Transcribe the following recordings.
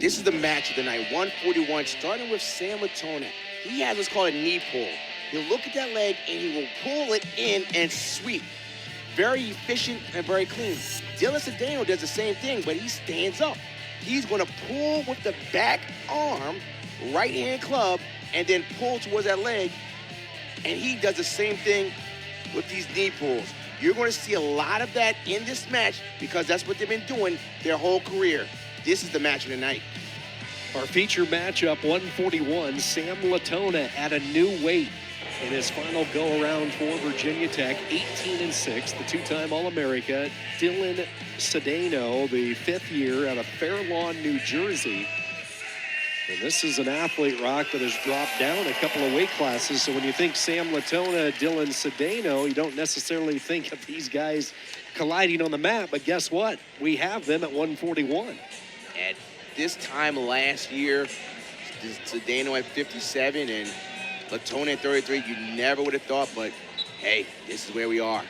This is the match of the night, 141, starting with Sam Latona. He has what's called a knee pull. He'll look at that leg, and he will pull it in and sweep. Very efficient and very clean. Dylan Cedeno does the same thing, but he stands up. He's going to pull with the back arm, right-hand club, and then pull towards that leg. And he does the same thing with these knee pulls. You're going to see a lot of that in this match because that's what they've been doing their whole career. This is the match of the night. Our feature matchup, 141, Sam Latona at a new weight in his final go-around for Virginia Tech, 18-6, the two-time All-America. Dylan Cedeno, the fifth year out of Fair Lawn, New Jersey. And this is an athlete, Rock, that has dropped down a couple of weight classes. So when you think Sam Latona, Dylan Cedeno, you don't necessarily think of these guys colliding on the mat. But guess what? We have them at 141. At this time last year, Cedeno at 57 and Latona at 33. You never would have thought, but hey, this is where we are.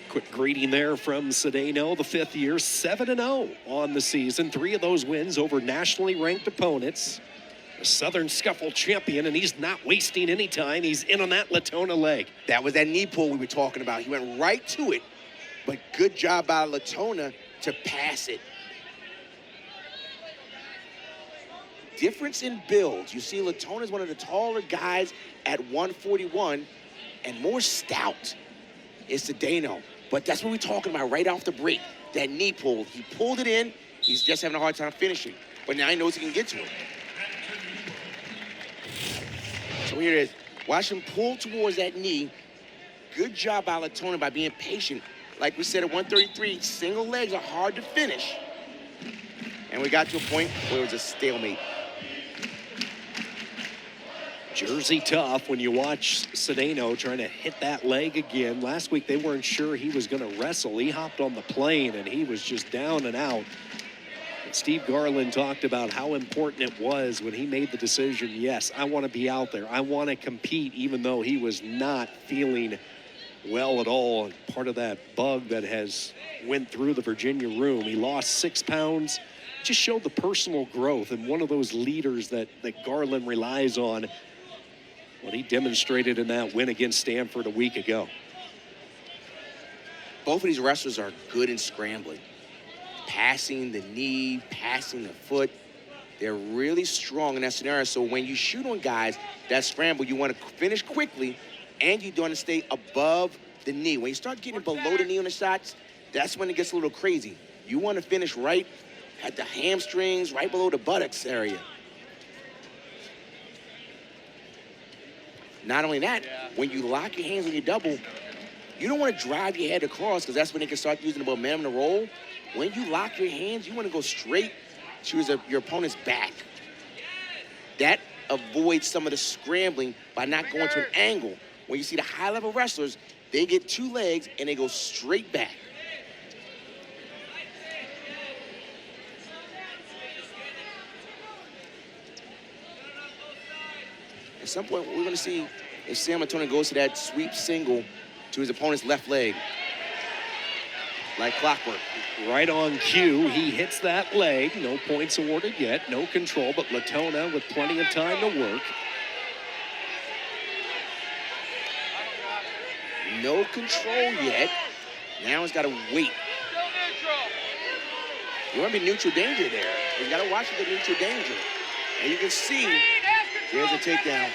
Quick greeting there from Cedeno, the fifth year, 7-0 on the season. 3 of those wins over nationally ranked opponents. A Southern Scuffle champion, and he's not wasting any time. He's in on that Latona leg. That was that knee pull we were talking about. He went right to it, but good job by Latona to pass it. Difference in builds. You see Latona is one of the taller guys at 141 and more stout is Cedeno. But that's what we're talking about right off the break, that knee pull. He pulled it in. He's just having a hard time finishing. But now he knows he can get to it. So here it is. Watch him pull towards that knee. Good job by Latona by being patient. Like we said at 133, single legs are hard to finish. And we got to a point where it was a stalemate. Jersey tough when you watch Cedeno trying to hit that leg again. Last week they weren't sure he was going to wrestle. He hopped on the plane and he was just down and out. And Steve Garland talked about how important it was when he made the decision, yes, I want to be out there. I want to compete, even though he was not feeling well at all. Part of that bug that has went through the Virginia room. He lost 6 pounds. Just showed the personal growth and one of those leaders that Garland relies on. What he demonstrated in that win against Stanford a week ago. Both of these wrestlers are good in scrambling. Passing the knee, passing the foot. They're really strong in that scenario. So when you shoot on guys that scramble, you want to finish quickly and you want to stay above the knee. When you start getting below the knee on the shots, that's when it gets a little crazy. You want to finish right at the hamstrings, right below the buttocks area. Not only that, when you lock your hands on your double, you don't want to drive your head across because that's when they can start using the momentum to roll. When you lock your hands, you want to go straight to your opponent's back. That avoids some of the scrambling by not going to an angle. When you see the high-level wrestlers, they get 2 legs and they go straight back. At some point, we're going to see if Sam Latona goes to that sweep single to his opponent's left leg. Like clockwork. Right on cue, he hits that leg. No points awarded yet, no control, but Latona with plenty of time to work. No control yet. Now he's got to wait. You want to be neutral danger there. He's got to watch the neutral danger. And you can see there's a takedown.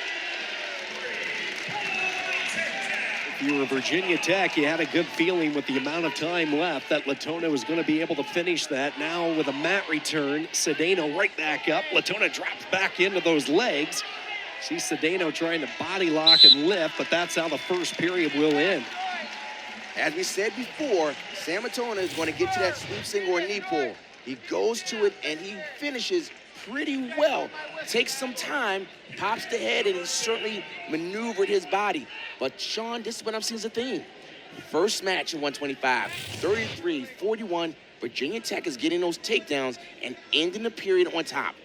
If you were Virginia Tech, you had a good feeling with the amount of time left that Latona was going to be able to finish that. Now with a mat return, Cedeno right back up. Latona drops back into those legs. See Cedeno trying to body lock and lift, but that's how the first period will end. As we said before, Sam Latona is going to get to that sweep single or knee pull. He goes to it and he finishes pretty well. Takes some time, pops the head, and he certainly maneuvered his body. But Sean, this is what I'm seeing as a theme. First match in 125, 33-41. Virginia Tech is getting those takedowns and ending the period on top.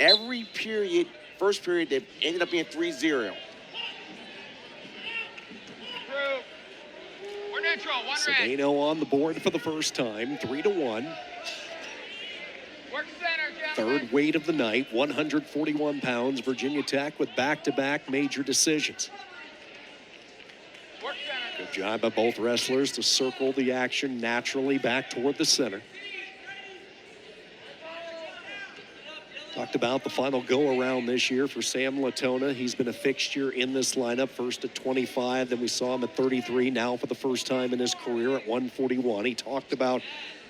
Every period, first period, they ended up being 3-0. Cedeno on the board for the first time, 3-1. Third weight of the night, 141 pounds. Virginia Tech with back-to-back major decisions. Good job by both wrestlers to circle the action naturally back toward the center. Talked about the final go-around this year for Sam Latona. He's been a fixture in this lineup, first at 25, then we saw him at 33, now for the first time in his career at 141. He talked about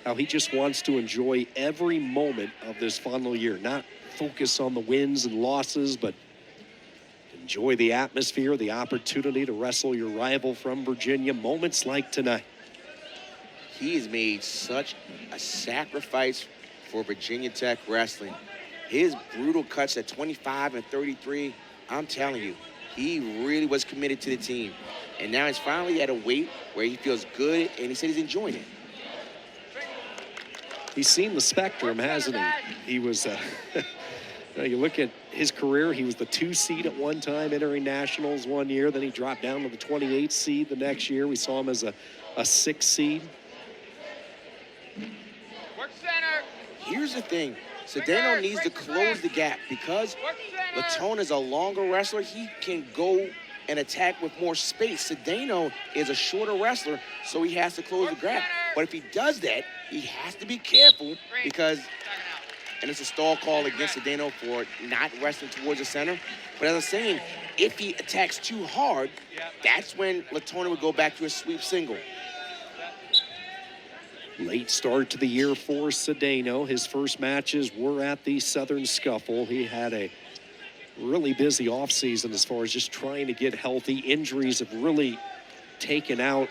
how he just wants to enjoy every moment of this final year, not focus on the wins and losses, but enjoy the atmosphere, the opportunity to wrestle your rival from Virginia, moments like tonight. He has made such a sacrifice for Virginia Tech wrestling. His brutal cuts at 25 and 33, I'm telling you, he really was committed to the team. And now he's finally at a weight where he feels good, and he said he's enjoying it. He's seen the spectrum, hasn't he? He was, you look at his career, he was the 2 seed at one time, entering nationals one year. Then he dropped down to the 28th seed the next year. We saw him as a 6 seed. Here's the thing. Cedeno needs to close the gap because Latona's a longer wrestler. He can go and attack with more space. Cedeno is a shorter wrestler, so he has to close the gap. But if he does that, he has to be careful because, and it's a stall call against Cedeno for not wrestling towards the center. But as I was saying, if he attacks too hard, that's when Latona would go back to a sweep single. Late start to the year for Cedeno. His first matches were at the Southern Scuffle. He had a really busy offseason as far as just trying to get healthy. Injuries have really taken out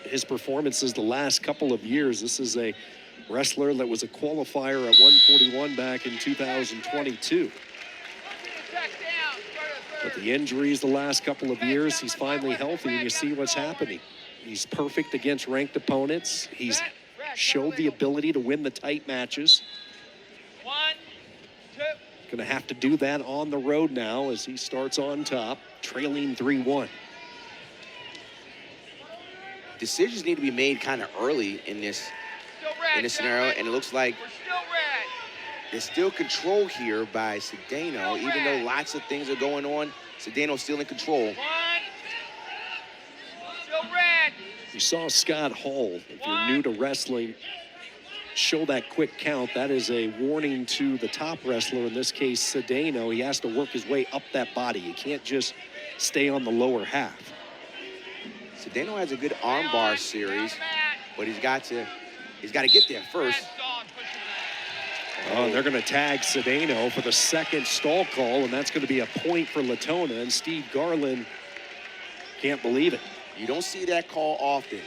his performances the last couple of years. This is a wrestler that was a qualifier at 141 back in 2022. But the injuries the last couple of years, he's finally healthy, and you see what's happening. He's perfect against ranked opponents. He's showed the ability to win the tight matches. Going to have to do that on the road now as he starts on top, trailing 3-1. Decisions need to be made kind of early in this scenario, and it looks like there's still control here by Cedeno, even though lots of things are going on. Cedeno's still in control. You saw Scott Hall, if you're new to wrestling, show that quick count. That is a warning to the top wrestler, in this case Cedeno. He has to work his way up that body. He can't just stay on the lower half. Cedeno has a good armbar series, but he's got to get there first. Oh, they're going to tag Cedeno for the second stall call, and that's going to be a point for Latona, and Steve Garland can't believe it. You don't see that call often.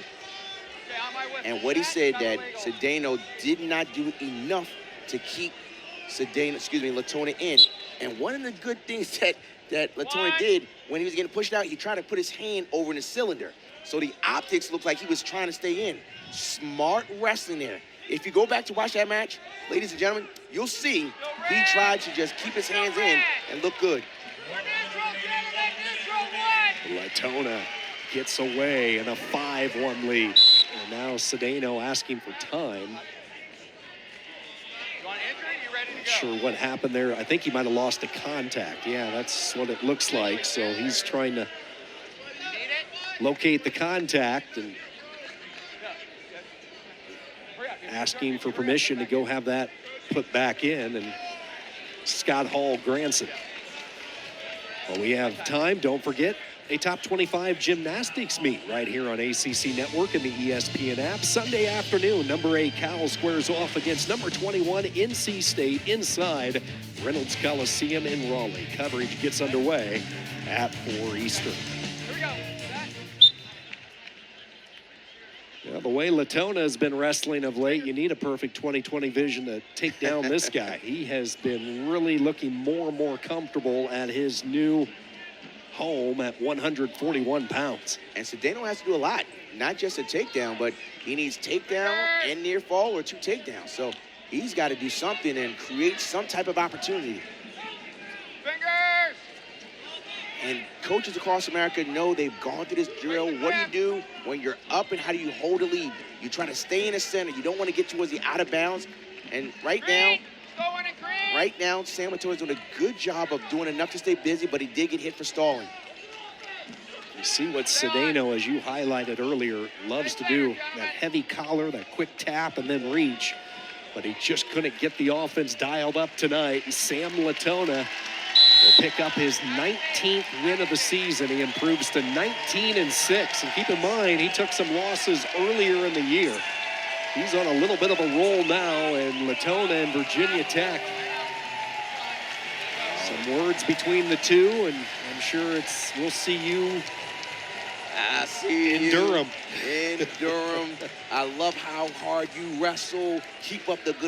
And what he said, that Cedeno did not do enough to keep Latona in. And one of the good things that Latona did when he was getting pushed out, he tried to put his hand over in the cylinder. So the optics looked like he was trying to stay in. Smart wrestling there. If you go back to watch that match, ladies and gentlemen, you'll see he tried to just keep his hands in and look good. Latona gets away in a 5-1 lead. And now Cedeno asking for time. Not sure what happened there. I think he might have lost the contact. Yeah, that's what it looks like. So he's trying to locate the contact and asking for permission to go have that put back in, and Scott Hall grants it. Well, we have time. Don't forget, a top 25 gymnastics meet right here on ACC Network and the ESPN app. Sunday afternoon, number 8 Cal squares off against number 21 NC State inside Reynolds Coliseum in Raleigh. Coverage gets underway at 4 Eastern. Here we go. Yeah, the way Latona has been wrestling of late, you need a perfect 20/20 vision to take down this guy. He has been really looking more and more comfortable at his new home at 141 pounds. And Cedeno has to do a lot, not just a takedown, but he needs takedown and near fall or 2 takedowns. So he's got to do something and create some type of opportunity. Fingers! And coaches across America know they've gone through this drill. What do you do when you're up, and how do you hold a lead? You try to stay in the center. You don't want to get towards the out of bounds. And right now, Going in green. right now, San Antonio's doing a good job of doing enough to stay busy, but he did get hit for stalling. You see what Cedeno, as you highlighted earlier, loves to do. That heavy collar, that quick tap, and then reach. But he just couldn't get the offense dialed up tonight. Sam Latona will pick up his 19th win of the season. He improves to 19-6. And keep in mind, he took some losses earlier in the year. He's on a little bit of a roll now, and Latona and Virginia Tech. Some words between the two, and I'm sure we'll see you I see in you Durham. In Durham. I love how hard you wrestle. Keep up the good